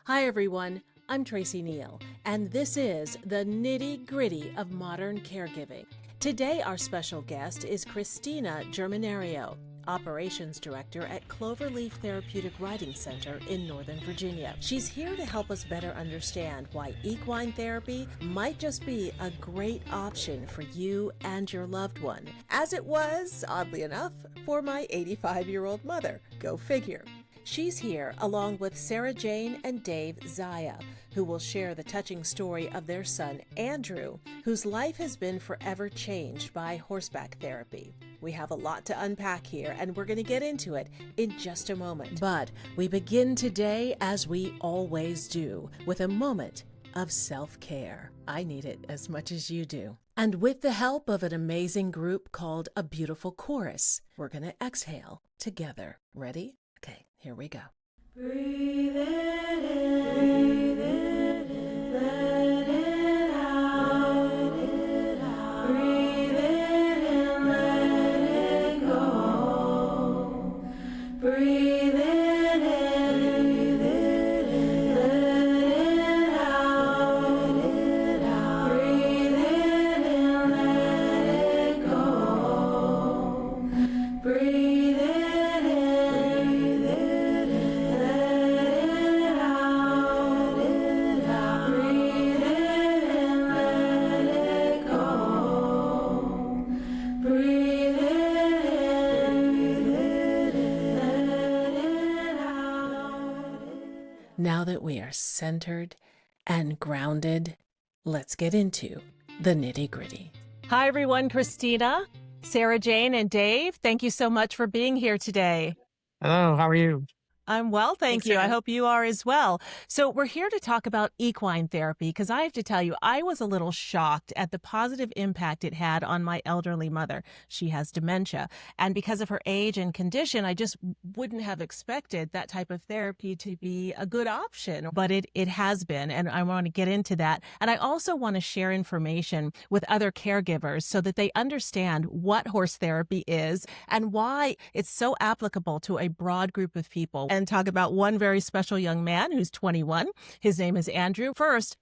Hi everyone, I'm Tracey Neale, and this is the nitty-gritty of modern caregiving. Today our special guest is Christina Germanario, Operations Director at Cloverleaf Therapeutic Riding Center in Northern Virginia. She's here to help us better understand why equine therapy might just be a great option for you and your loved one, as it was, oddly enough, for my 85-year-old mother. Go figure. She's here along with Sarah Jane and Dave Ziaya, who will share the touching story of their son, Andrew, whose life has been forever changed by horseback therapy. We have a lot to unpack here, and we're going to get into it in just a moment. But we begin today, as we always do, with a moment of self-care. I need it as much as you do. And with the help of an amazing group called A Beautiful Chorus, we're going to exhale together. Ready? Okay, here we go. Breathe it in, breathe it in, let it out, breathe it in, let it go. Breathe it in, let it out, breathe it in, let it go. Breathe it in. Now that we are centered and grounded, let's get into the nitty-gritty. Hi, everyone. Christina, Sarah Jane, and Dave, thank you so much for being here today. Hello, how are you? I'm well, thank Thanks, you. I Sarah. hope you are as well. So we're here to talk about equine therapy because I have to tell you, I was a little shocked at the positive impact it had on my elderly mother. She has dementia. And because of her age and condition, I just wouldn't have expected that type of therapy to be a good option. But it has been, and I want to get into that. And I also want to share information with other caregivers so that they understand what horse therapy is and why it's so applicable to a broad group of people. And talk about one very special young man who's 21. His name is Andrew. First,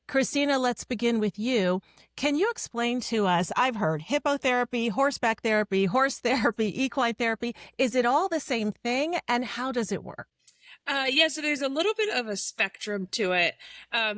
Christina, let's begin with you. Can you explain to us, I've heard hippotherapy, horseback therapy, horse therapy, equine therapy. Is it all the same thing, and how does it work? Yeah, so there's a little bit of a spectrum to it.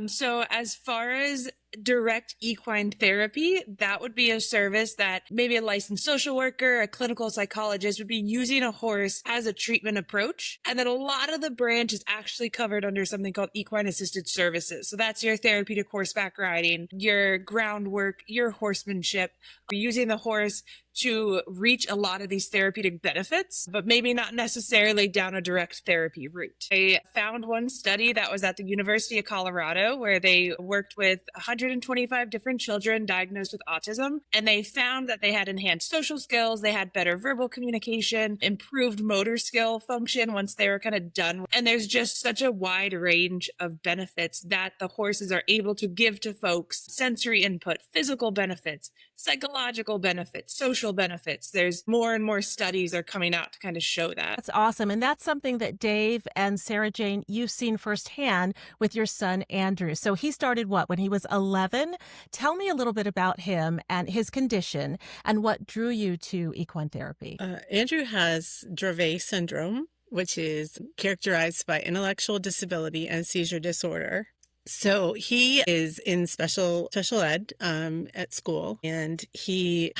So as far as direct equine therapy, that would be a service that maybe a licensed social worker, a clinical psychologist would be using a horse as a treatment approach. And then a lot of the branch is actually covered under something called equine assisted services. So that's your therapeutic horseback riding, your groundwork, your horsemanship, using the horse to reach a lot of these therapeutic benefits, but maybe not necessarily down a direct therapy route. I found one study that was at the University of Colorado where they worked with 125 different children diagnosed with autism, and they found that they had enhanced social skills, they had better verbal communication, improved motor skill function once they were kind of done. And there's just such a wide range of benefits that the horses are able to give to folks: sensory input, physical benefits, psychological benefits, social benefits. There's more and more studies are coming out to kind of show that. That's awesome. And that's something that Dave and Sarah Jane, you've seen firsthand with your son, Andrew. So he started when he was 11? Tell me a little bit about him and his condition and what drew you to equine therapy. Andrew has Dravet syndrome, which is characterized by intellectual disability and seizure disorder. So he is in special ed at school, and he's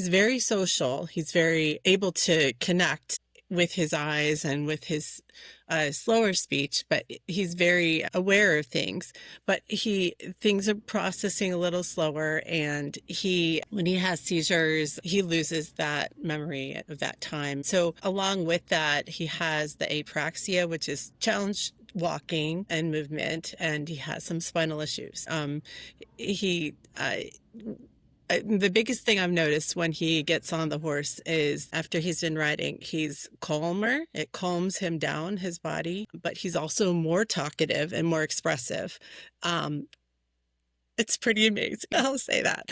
very social. He's very able to connect with his eyes and with his slower speech, but he's very aware of things. But things are processing a little slower, and when he has seizures, he loses that memory of that time. So along with that, he has the apraxia, which is challenge walking and movement, and he has some spinal issues. The biggest thing I've noticed when he gets on the horse is after he's been riding, he's calmer. It calms him down, his body, but he's also more talkative and more expressive. It's pretty amazing. I'll say that.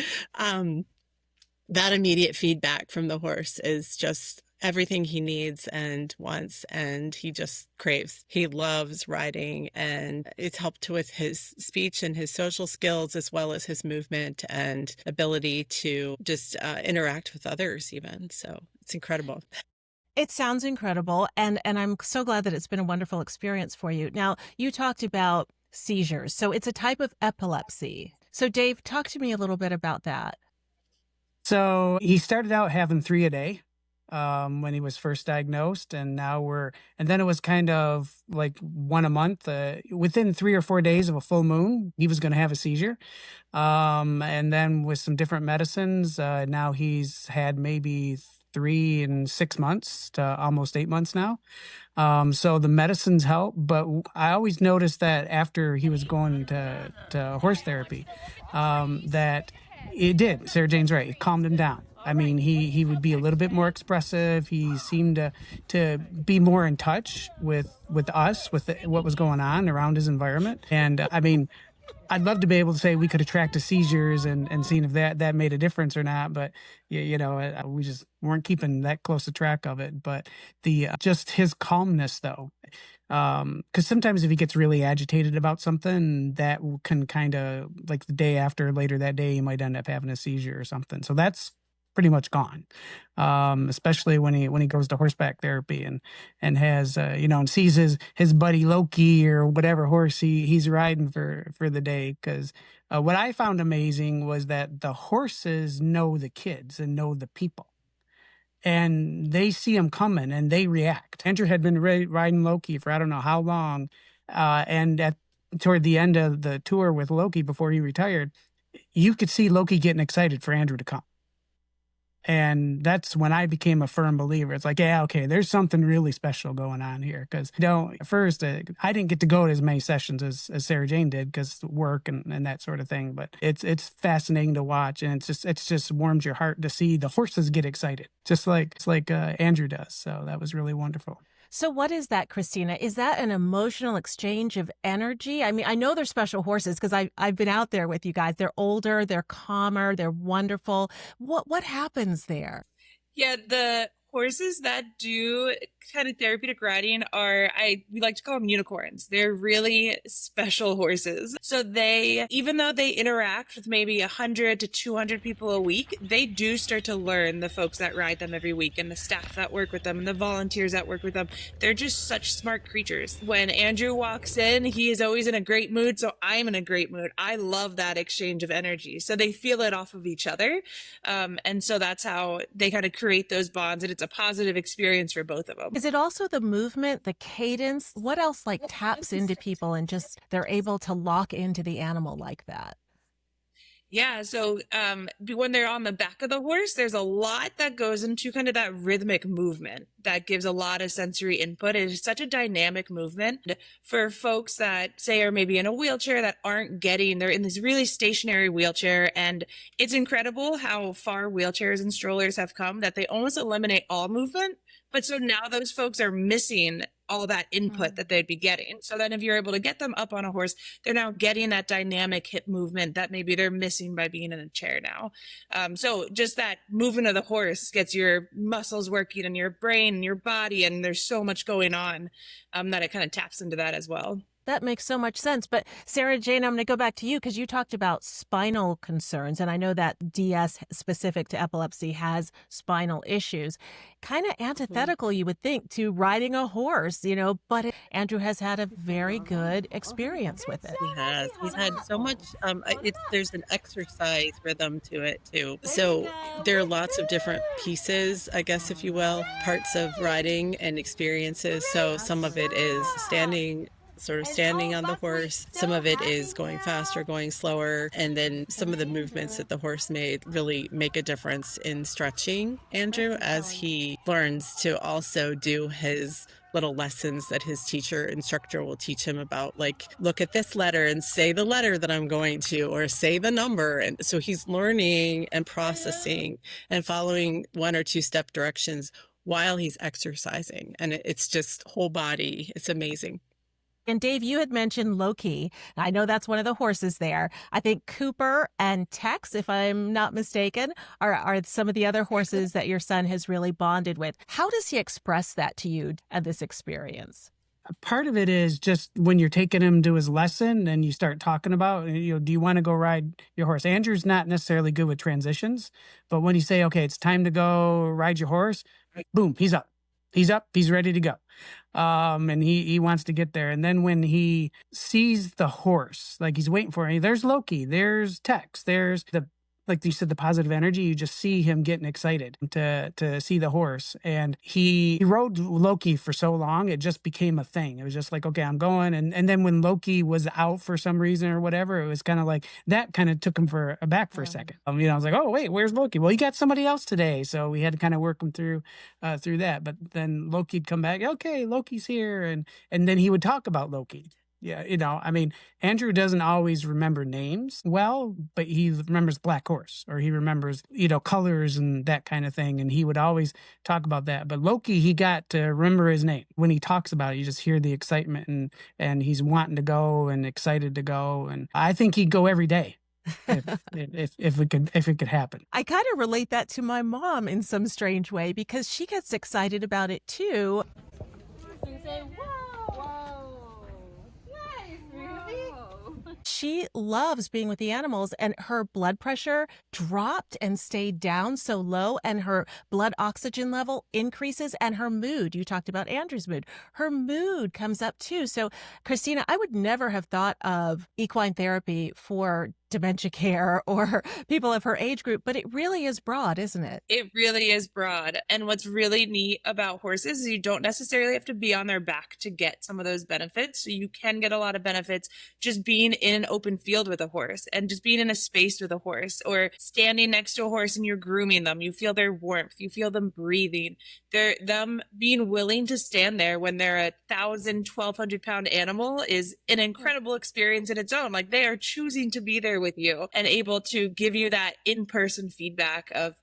That immediate feedback from the horse is just everything he needs and wants, and he just craves. He loves riding, and it's helped with his speech and his social skills, as well as his movement and ability to just interact with others even. So it's incredible. It sounds incredible, and I'm so glad that it's been a wonderful experience for you. Now, you talked about seizures, so it's a type of epilepsy. So, Dave, talk to me a little bit about that. So he started out having 3 a day when he was first diagnosed, and then it was kind of like 1 a month. Within 3 or 4 days of a full moon, he was going to have a seizure. And then with some different medicines, now he's had maybe 3 and 6 months to almost 8 months now. So the medicines help, but I always noticed that after he was going to horse therapy, that it did. Sarah Jane's right. It calmed him down. I mean, he would be a little bit more expressive. He seemed to be more in touch with us, with what was going on around his environment. And I mean, I'd love to be able to say we could have tracked the seizures and seen if that made a difference or not. But, we just weren't keeping that close a track of it. But just his calmness, though, because sometimes if he gets really agitated about something, that can kind of, like the day after, later that day, he might end up having a seizure or something. So that's pretty much gone, especially when he goes to horseback therapy and has and sees his buddy Loki or whatever horse he's riding for the day. Because what I found amazing was that the horses know the kids and know the people, and they see him coming and they react. Andrew had been riding Loki for I don't know how long, and toward the end of the tour with Loki before he retired, you could see Loki getting excited for Andrew to come. And that's when I became a firm believer. It's like, yeah, okay, there's something really special going on here. Because at first, I didn't get to go to as many sessions as Sarah Jane did because work and that sort of thing. But it's fascinating to watch, and it's just warms your heart to see the horses get excited, just like Andrew does. So that was really wonderful. So what is that, Christina? Is that an emotional exchange of energy? I mean, I know they're special horses because I've been out there with you guys. They're older, they're calmer, they're wonderful. What happens there? Yeah, the horses that do kind of therapeutic riding we like to call them unicorns. They're really special horses. So even though they interact with maybe 100 to 200 people a week, they do start to learn the folks that ride them every week and the staff that work with them and the volunteers that work with them. They're just such smart creatures. When Andrew walks in, he is always in a great mood. So I'm in a great mood. I love that exchange of energy. So they feel it off of each other. And so that's how they kind of create those bonds. And it's a positive experience for both of them. Is it also the movement, the cadence? What else taps into people and just they're able to lock into the animal like that? Yeah. So when they're on the back of the horse, there's a lot that goes into kind of that rhythmic movement that gives a lot of sensory input. It is such a dynamic movement for folks that say are maybe in a wheelchair that they're in this really stationary wheelchair. And it's incredible how far wheelchairs and strollers have come that they almost eliminate all movement. But so now those folks are missing all that input that they'd be getting. So then if you're able to get them up on a horse, they're now getting that dynamic hip movement that maybe they're missing by being in a chair now. So just that movement of the horse gets your muscles working and your brain and your body, and there's so much going on that it kind of taps into that as well. That makes so much sense. But Sarah Jane, I'm going to go back to you because you talked about spinal concerns. And I know that DS specific to epilepsy has spinal issues. Kind of antithetical, you would think, to riding a horse, but Andrew has had a very good experience with it. He has. He's had so much. There's an exercise rhythm to it, too. So there are lots of different pieces, I guess, if you will, parts of riding and experiences. So some of it is standing on the horse. Some of it is going faster, going slower. And then some of the movements that the horse made really make a difference in stretching Andrew as he learns to also do his little lessons that his instructor will teach him about, like, look at this letter and say the letter that I'm going to, or say the number. And so he's learning and processing and following 1 or 2 step directions while he's exercising. And it's just whole body. It's amazing. And Dave, you had mentioned Loki. I know that's one of the horses there. I think Cooper and Tex, if I'm not mistaken, are some of the other horses that your son has really bonded with. How does he express that to you at this experience? Part of it is just when you're taking him to his lesson and you start talking about, do you want to go ride your horse? Andrew's not necessarily good with transitions, but when you say, okay, it's time to go ride your horse, boom, he's up. He's ready to go. And he wants to get there. And then when he sees the horse, like he's waiting for it, there's Loki, there's Tex, there's like you said, the positive energy, you just see him getting excited to see the horse. And he rode Loki for so long, it just became a thing. It was just like, okay, I'm going. And then when Loki was out for some reason or whatever, it was kind of like, that kind of took him aback for a second. I was like, oh, wait, where's Loki? Well, he got somebody else today. So we had to kind of work him through that. But then Loki'd come back, okay, Loki's here. And then he would talk about Loki. Yeah, Andrew doesn't always remember names well, but he remembers Black Horse, or he remembers, colors and that kind of thing. And he would always talk about that. But Loki, he got to remember his name. When he talks about it, you just hear the excitement and he's wanting to go and excited to go. And I think he'd go every day. if it could happen. I kind of relate that to my mom in some strange way, because she gets excited about it too. She loves being with the animals, and her blood pressure dropped and stayed down so low, and her blood oxygen level increases, and her mood, you talked about Andrew's mood, her mood comes up too. So Christina, I would never have thought of equine therapy for dementia care or people of her age group, but it really is broad, isn't it? It really is broad. And what's really neat about horses is you don't necessarily have to be on their back to get some of those benefits. So you can get a lot of benefits just being in an open field with a horse, and just being in a space with a horse, or standing next to a horse and you're grooming them. You feel their warmth, you feel them breathing. Them being willing to stand there when they're a 1,200 pound animal is an incredible experience in its own. Like, they are choosing to be there with you and able to give you that in-person feedback of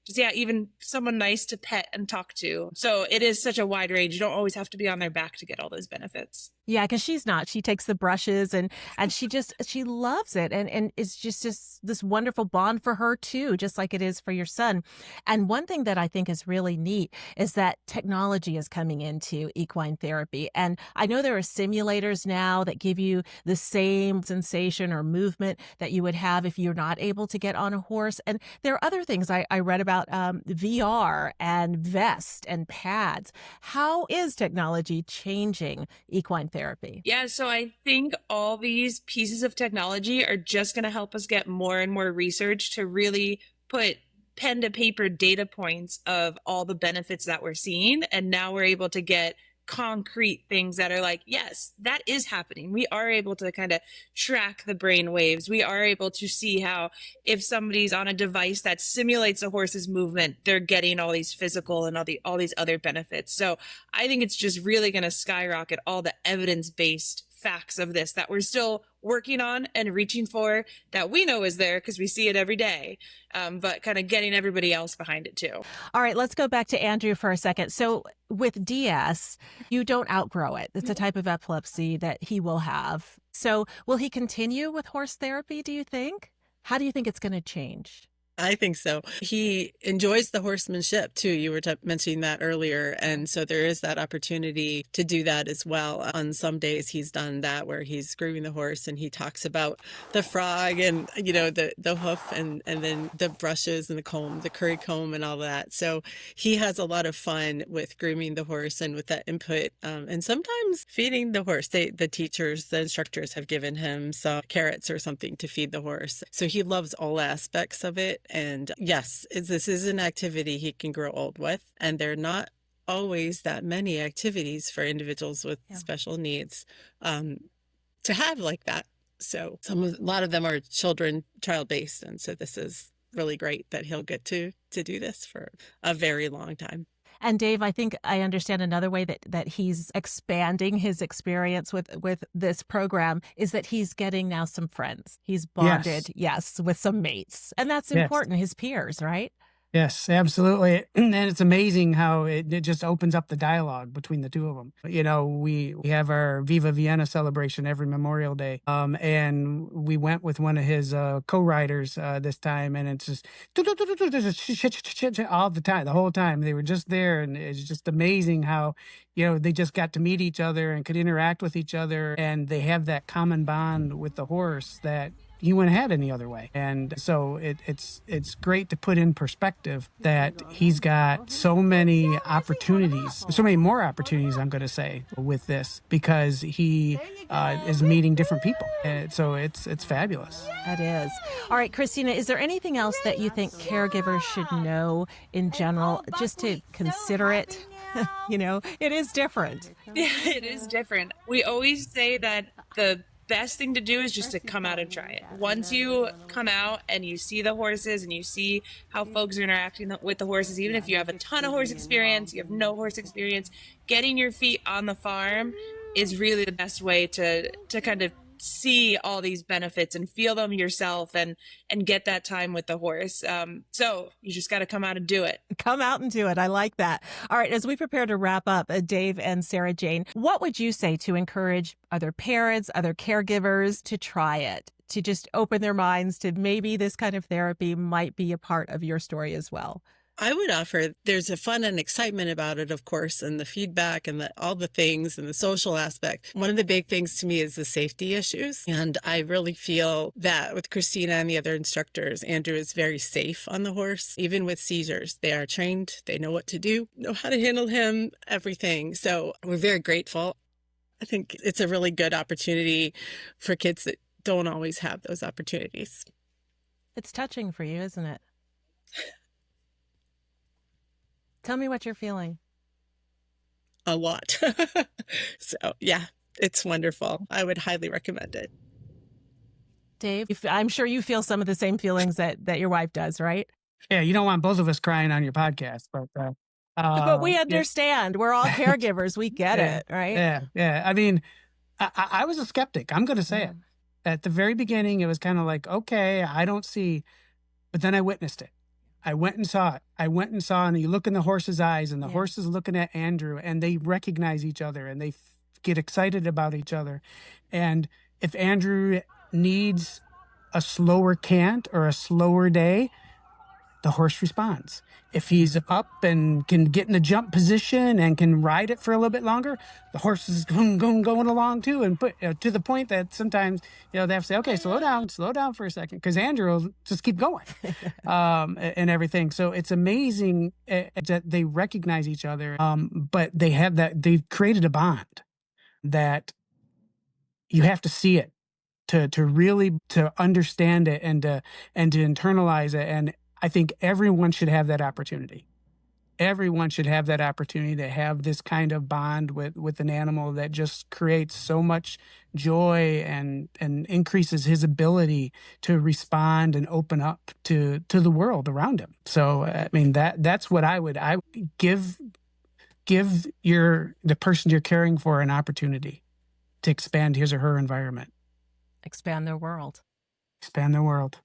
just, even someone nice to pet and talk to. So it is such a wide range. You don't always have to be on their back to get all those benefits. Yeah, because she's not. She takes the brushes and she loves it. And it's just this wonderful bond for her too, just like it is for your son. And one thing that I think is really neat is that technology is coming into equine therapy. And I know there are simulators now that give you the same sensation or movement that you would have if you're not able to get on a horse. And there are other things I read about, VR and vest and pads. How is technology changing equine therapy? Yeah, so I think all these pieces of technology are just going to help us get more and more research to really put pen to paper data points of all the benefits that we're seeing. And now we're able to get concrete things that are like, yes, that is happening. We are able to kind of track the brain waves. We are able to see how if somebody's on a device that simulates a horse's movement, they're getting all these physical and all these other benefits. So I think it's just really going to skyrocket all the evidence-based facts of this that we're still working on and reaching for, that we know is there because we see it every day, but kind of getting everybody else behind it too. All right, let's go back to Andrew for a second. So with DS, you don't outgrow it. It's a type of epilepsy that he will have. So will he continue with horse therapy, do you think? How do you think it's going to change? I think so. He enjoys the horsemanship too. You were mentioning that earlier. And so there is that opportunity to do that as well. On some days he's done that where he's grooming the horse and he talks about the frog and, the hoof and then the brushes and the comb, the curry comb and all that. So he has a lot of fun with grooming the horse and with that input. And sometimes feeding the horse. The instructors have given him some carrots or something to feed the horse. So he loves all aspects of it. And yes, this is an activity he can grow old with. And there are not always that many activities for individuals with special needs to have like that. So a lot of them are child-based. And so this is really great that he'll get to do this for a very long time. And Dave, I think I understand another way that he's expanding his experience with this program is that he's getting now some friends. He's bonded, yes with some mates. And that's important, his peers, right? Yes, absolutely. And it's amazing how it just opens up the dialogue between the two of them. We have our Viva Vienna celebration every Memorial Day. And we went with one of his co-riders this time, and it's just all the time, the whole time. They were just there, and it's just amazing how, they just got to meet each other and could interact with each other, and they have that common bond with the horse that you wouldn't have any other way. And so it's great to put in perspective that he's got so many opportunities, so many more opportunities, I'm going to say, with this, because he is meeting different people. And so it's fabulous. That is. All right, Christina, is there anything else that you think caregivers should know in general, just to consider it? It is different. Yeah, it is different. We always say that the best thing to do is just to come out and try it. Once you come out and you see the horses and you see how folks are interacting with the horses, even if you have a ton of horse experience, you have no horse experience, getting your feet on the farm is really the best way to kind of see all these benefits and feel them yourself and get that time with the horse. So you just got to come out and do it. Come out and do it. I like that. All right. As we prepare to wrap up, Dave and Sarah Jane, what would you say to encourage other parents, other caregivers to try it, to just open their minds to maybe this kind of therapy might be a part of your story as well? I would offer there's a fun and excitement about it, of course, and the feedback and all the things and the social aspect. One of the big things to me is the safety issues. And I really feel that with Christina and the other instructors, Andrew is very safe on the horse, even with seizures. They are trained. They know what to do, know how to handle him, everything. So we're very grateful. I think it's a really good opportunity for kids that don't always have those opportunities. It's touching for you, isn't it? Tell me what you're feeling. A lot. So, yeah, it's wonderful. I would highly recommend it. Dave, I'm sure you feel some of the same feelings that your wife does, right? Yeah, you don't want both of us crying on your podcast, but we understand. We're all caregivers. We get it, right? Yeah. I mean, I was a skeptic. I'm going to say it. At the very beginning, it was kind of like, okay, I don't see, but then I witnessed it. I went and saw it. And you look in the horse's eyes, and the horse is looking at Andrew, and they recognize each other, and they get excited about each other. And if Andrew needs a slower cant or a slower day, the horse responds. If he's up and can get in a jump position and can ride it for a little bit longer, the horse is going along too, and to the point that sometimes they have to say, okay, slow down for a second, because Andrew will just keep going and everything. So it's amazing that they recognize each other, but they've created a bond that you have to see it to really understand it and to internalize it. And I think everyone should have that opportunity. Everyone should have that opportunity to have this kind of bond with an animal that just creates so much joy and increases his ability to respond and open up to the world around him. So, I mean, that's what I would give the person you're caring for an opportunity to expand his or her environment. Expand their world. Expand their world.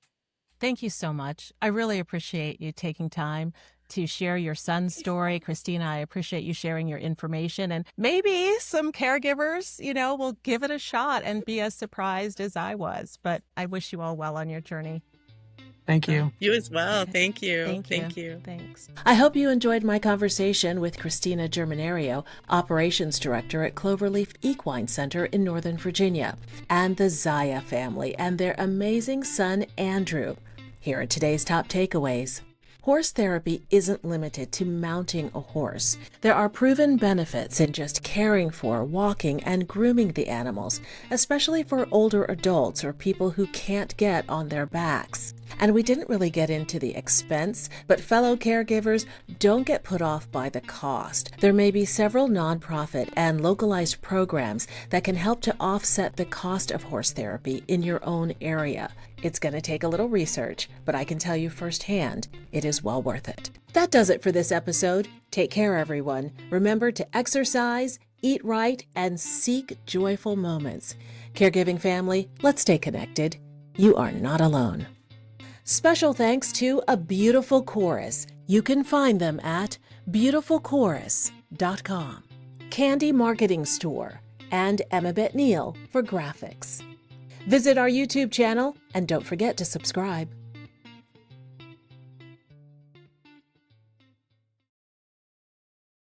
Thank you so much. I really appreciate you taking time to share your son's story. Christina, I appreciate you sharing your information. And maybe some caregivers, will give it a shot and be as surprised as I was. But I wish you all well on your journey. Thank you. You as well. Thank you. Thank you. Thanks. I hope you enjoyed my conversation with Christina Germanario, Operations Director at Cloverleaf Equine Center in Northern Virginia, and the Ziaya family and their amazing son, Andrew. Here are today's top takeaways. Horse therapy isn't limited to mounting a horse. There are proven benefits in just caring for, walking, and grooming the animals, especially for older adults or people who can't get on their backs. And we didn't really get into the expense, but fellow caregivers, don't get put off by the cost. There may be several nonprofit and localized programs that can help to offset the cost of horse therapy in your own area. It's going to take a little research, but I can tell you firsthand, it is well worth it. That does it for this episode. Take care, everyone. Remember to exercise, eat right, and seek joyful moments. Caregiving family, let's stay connected. You are not alone. Special thanks to a beautiful chorus. You can find them at beautifulchorus.com, Candy Marketing Store, and Emma Neal for graphics. Visit our YouTube channel and don't forget to subscribe.